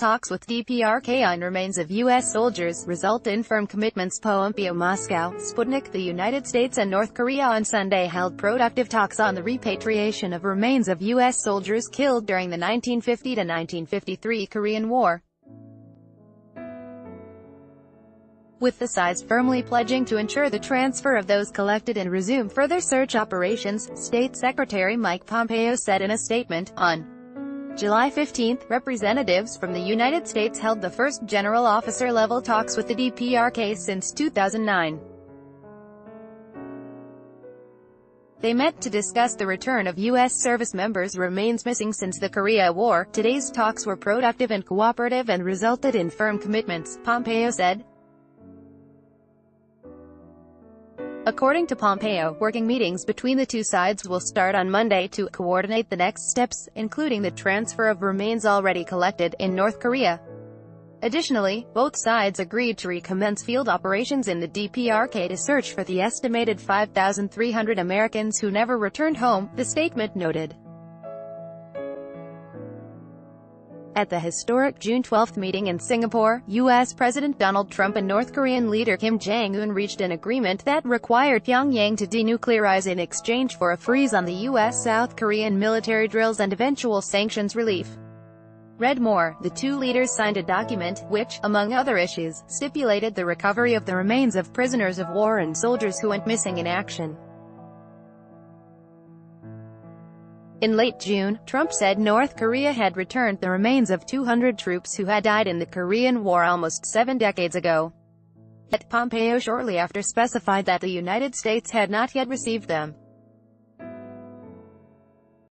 talks with DPRK on remains of U.S. soldiers result in firm commitments. Pompeo, Moscow, Sputnik. The United States and North Korea on Sunday held productive talks on the repatriation of remains of U.S. soldiers killed during the 1950 to 1953 Korean War, with the sides firmly pledging to ensure the transfer of those collected and resume further search operations, State Secretary Mike Pompeo said in a statement. On July 15, representatives from the United States held the first general officer-level talks with the DPRK since 2009. They met to discuss the return of U.S. service members' remains missing since the Korea War. Today's talks were productive and cooperative and resulted in firm commitments, Pompeo said. According to Pompeo, working meetings between the two sides will start on Monday to coordinate the next steps, including the transfer of remains already collected in North Korea. Additionally, both sides agreed to recommence field operations in the DPRK to search for the estimated 5,300 Americans who never returned home, the statement noted. At the historic June 12 meeting in Singapore, U.S. President Donald Trump and North Korean leader Kim Jong-un reached an agreement that required Pyongyang to denuclearize in exchange for a freeze on the U.S.-South Korean military drills and eventual sanctions relief. Read more. The two leaders signed a document, which, among other issues, stipulated the recovery of the remains of prisoners of war and soldiers who went missing in action. In late June, Trump said North Korea had returned the remains of 200 troops who had died in the Korean War almost 7 decades ago. Yet Pompeo shortly after specified that the United States had not yet received them.